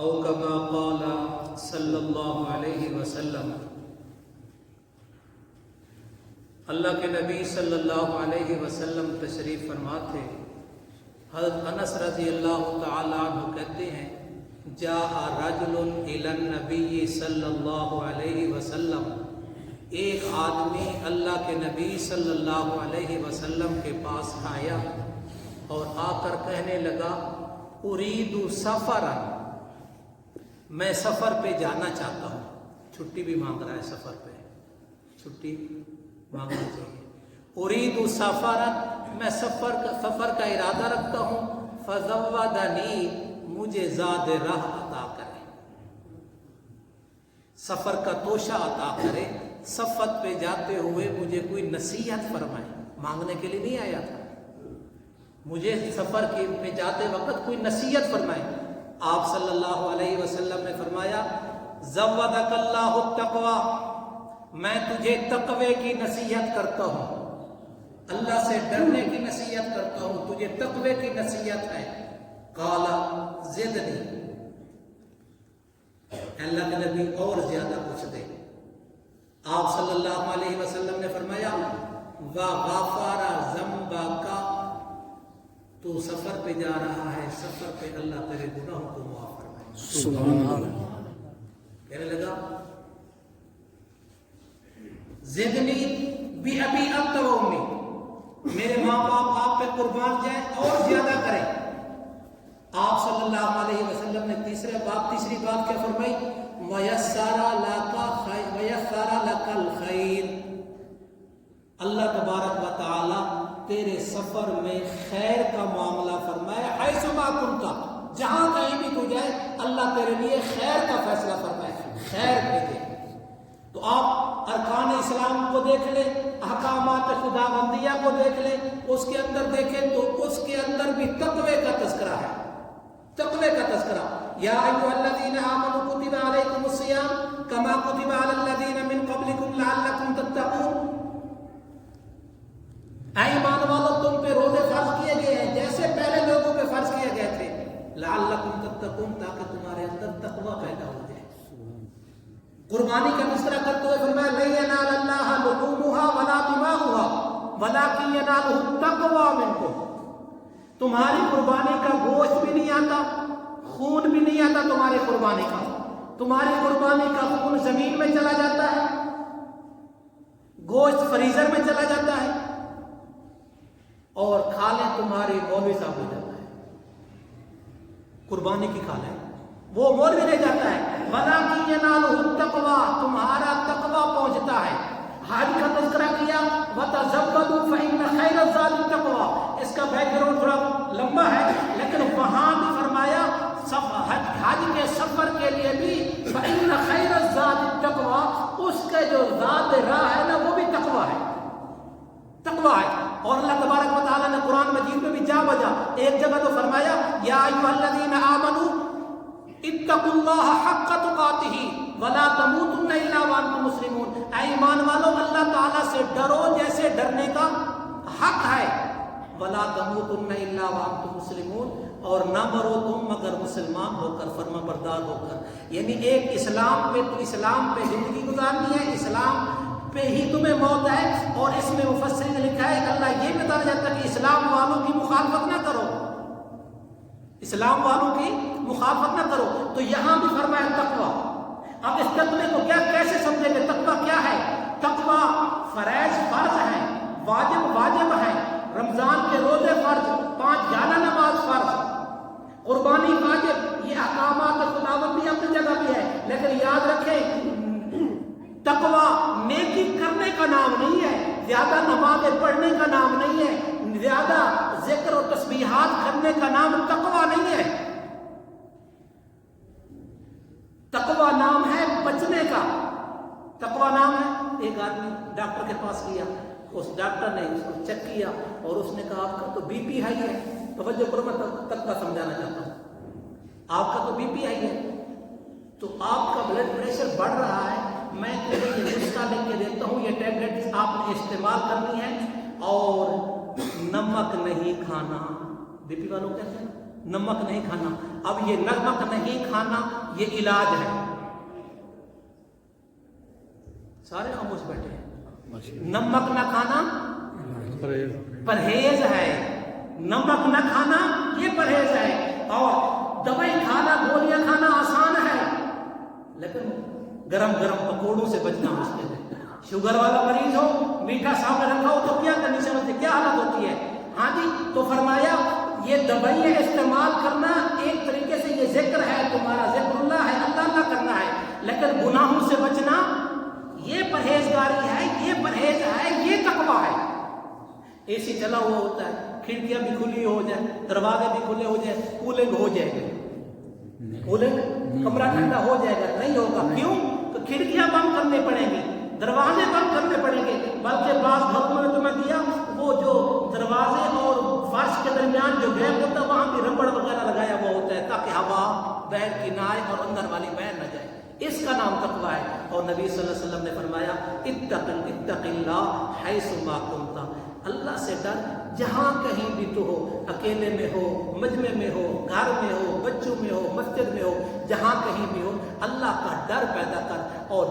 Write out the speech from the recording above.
او کما قال صلی اللہ علیہ وسلم۔ اللہ کے نبی صلی اللہ علیہ وسلم تشریف فرما تھے۔ حضرت انس رضی اللہ تعالی عنہ کہتے ہیں جاء رجل الی النبی صلی اللہ علیہ وسلم، ایک آدمی اللہ کے نبی صلی اللہ علیہ وسلم کے پاس آیا اور آ کر کہنے لگا ارید سفرا، میں سفر پہ جانا چاہتا ہوں۔ چھٹی بھی مانگ رہا ہے، سفر پہ چھٹی مانگنا چاہیے۔ ارید سفرا، میں سفر کا ارادہ رکھتا ہوں۔ فزودنی، مجھے زاد راہ عطا کرے، سفر کا توشہ عطا کرے، سفر پہ جاتے ہوئے مجھے کوئی نصیحت فرمائے۔ مانگنے کے لیے نہیں آیا تھا، مجھے سفر پہ جاتے وقت کوئی نصیحت فرمائے۔ آپ صلی اللہ علیہ وسلم نے فرمایا زودک اللہ التقوی، میں تجھے تقوی کی نصیحت کرتا ہوں، اللہ سے ڈرنے کی نصیحت کرتا ہوں، تجھے تقوی کی نصیحت ہے۔ قال زدنی، اللہ کے نبی اور زیادہ کچھ دے۔ آپ صلی اللہ علیہ وسلم نے فرمایا وغفر ذنبک، تو سفر پہ جا رہا ہے، سفر پہ اللہ تیرے گناہوں کو معاف فرمائے۔ سبحان اللہ۔ کہنے لگا زدنی بأبی انت و امی، میرے ماں باپ آپ پہ قربان جائیں اور زیادہ کریں۔ آپ صلی اللہ علیہ وسلم نے تیسری بات کیا فرمائی وَيَسَّرَ لَكَ الْخَيْرِ، اللہ تبارک و تعالی تیرے سفر میں خیر کا معاملہ فرمائے۔ حیث ما کنت، جہاں کہیں بھی تو جائے اللہ تیرے لیے خیر کا فیصلہ فرمائے، خیر بھیجے۔ تو آپ ارکان اسلام کو دیکھ لیں، احکامات خداوندیہ کو دیکھ لیں، اس کے اندر دیکھیں تو اس کے اندر بھی تقوی کا تذکرہ ہے، تقوی کا تذکرہ۔ یا ایھا الذین آمنوا کتب علیکم الصیام کما کتب علی الذین من قبلکم لعلکم تتقون، اے ایمان والو تم پہ روزے فرض کیے گئے ہیں جیسے پہلے لوگوں پہ فرض کیے گئے تھے، لعلکم تتقون، تاکہ تمہارے اندر تقوی پیدا ہو جائے۔ قربانی کا تذکرہ کرتے ہوئے فرمایا لن ینال اللہ لحومها ولا دماؤها ولکن ینالہ التقوی منکم، تمہاری قربانی کا گوشت بھی نہیں آتا، خون بھی نہیں آتا تمہاری قربانی کا، تمہاری قربانی کا خون زمین میں چلا جاتا ہے، گوشت فریزر میں چلا جاتا ہے، اور کھالیں تمہاری مولوی صاحب ہو جاتا ہے، قربانی کی کھالیں وہ مولوی لے جاتا ہے۔ وَلَٰكِن يَنَالُهُ التَّقْوَىٰ، تمہارا تقویٰ پہنچتا ہے۔ حج کا تذکرہ کیا وَتَزَوَّدُوا فَإِنَّ خَيْرَ الزَّادِ التَّقْوَىٰ، اس کا بیک گراؤنڈ تھوڑا لمبا ہے، لیکن وہاں بھی فرمایا حج کے سفر کے لیے بھی فَإِنَّ خَيْرَ الزَّادِ التَّقْوَىٰ، اس کے جو ذات راہ ہے نا وہ بھی تقویٰ ہے، تقویٰ ہے۔ اور اللہ تبارک و تعالیٰ نے قرآن مجید میں بھی جا بجا ایک جگہ تو فرمایا یا ایھا الذین آمنوا اتقوا اللہ حق تقاتہ ولا تموتن الا وانتم مسلمون، اے ایمان والو اللہ تعالیٰ سے ڈرو جیسے ڈرنے کا حق ہے، ولا تموتن الا وانتم مسلمون، اور نہ مرو تم مگر مسلمان ہو کر، فرما بردار ہو کر۔ یعنی ایک اسلام پہ، تو اسلام پہ زندگی گزارنی ہے، اسلام پہ ہی تمہیں موت ہے۔ اور اس میں مفسرین نے لکھا ہے کہ اللہ یہ بتانا چاہتا ہے کہ اسلام والوں کی مخالفت نہ کرو، اسلام والوں کی مخالفت نہ کرو۔ تو یہاں بھی فرمایا تقویٰ۔ اب اس تقوی کو کیسے سمجھیں گے؟ تقویٰ کیا ہے؟ تقویٰ فرائض فرض ہیں، واجب ہیں، رمضان کے روزے فرض، 5 جانہ نماز فرض، قربانی واجب، یہ احکامات خداوندی اپنی جگہ بھی ہے، لیکن یاد رکھیں تقویٰ نیکی کرنے کا نام نہیں ہے، زیادہ نمازیں پڑھنے کا نام نہیں ہے، زیادہ ذکر و تسبیحات کرنے کا نام تقویٰ نہیں ہے۔ تقویٰ نام ہے بچنے کا، تقویٰ نام ہے۔ ایک آدمی ڈاکٹر کے پاس گیا، اس ڈاکٹر نے اس کو چیک کیا اور اس نے کہا آپ کا تو بی پی ہائی ہے۔ توجہ کرو، میں تقویٰ سمجھانا چاہتا ہوں، آپ کا تو بی پی ہائی ہے، تو آپ کا بلڈ پریشر بڑھ رہا ہے، میں تمہیں یہ نسخہ لکھ کے دیتا ہوں، یہ ٹیبلٹ آپ نے استعمال کرنی ہے، اور نمک نہیں کھانا۔ بی پی والوں کہتے ہیں نمک نہیں کھانا. اب یہ نمک نہیں کھانا یہ علاج ہے. سارے خاموش بیٹھے ہیں. نمک نہ کھانا پرہیز ہے. نمک نہ کھانا یہ پرہیز ہے. اور دوائی کھانا گولیاں کھانا آسان ہے لیکن گرم گرم پکوڑوں سے بچنا مشکل ہے. شوگر والا مریض ہو میٹھا سامنے رکھا ہو تو کیا کرنی سمجھتے کیا حالت ہوتی ہے. ہاں جی تو فرمایا یہ دوائی استعمال کرنا ایک طریقے سے یہ ذکر ہے تمہارا ذکر اللہ ہے اللہ اللہ کرنا ہے لیکن گناہوں سے بچنا یہ پرہیزگاری ہے یہ پرہیز ہے یہ تقویٰ ہے. اے سی چلا ہوا ہوتا ہے کھڑکیاں بھی کھلی ہو جائیں دروازے بھی کھلے ہو جائیں کولنگ ہو جائے گی. کولنگ کمرہ ٹھنڈا ہو جائے گا نہیں ہوگا. کیوں تو کھڑکیاں بند کرنے پڑیں گی دروازے بند کرنے پڑیں گے. بلکہ بعض گھروں میں تمہیں دیا وہ جو دروازے اور فرش کے درمیان جو گیپ ہوتا ہے وہاں بھی ربڑ وغیرہ لگایا ہوا ہوتا ہے تاکہ ہوا باہر کی نہ آئے اور اندر والی باہر نہ جائے. اس کا نام تقویٰ ہے. اور نبی صلی اللہ علیہ وسلم نے فرمایا اتق اللہ حیث ما کنت. اللہ سے ڈر جہاں کہیں بھی تو ہو اکیلے میں ہو مجمع میں ہو گھر میں ہو بچوں میں ہو مسجد میں ہو جہاں کہیں بھی ہو اللہ کا ڈر پیدا کر. اور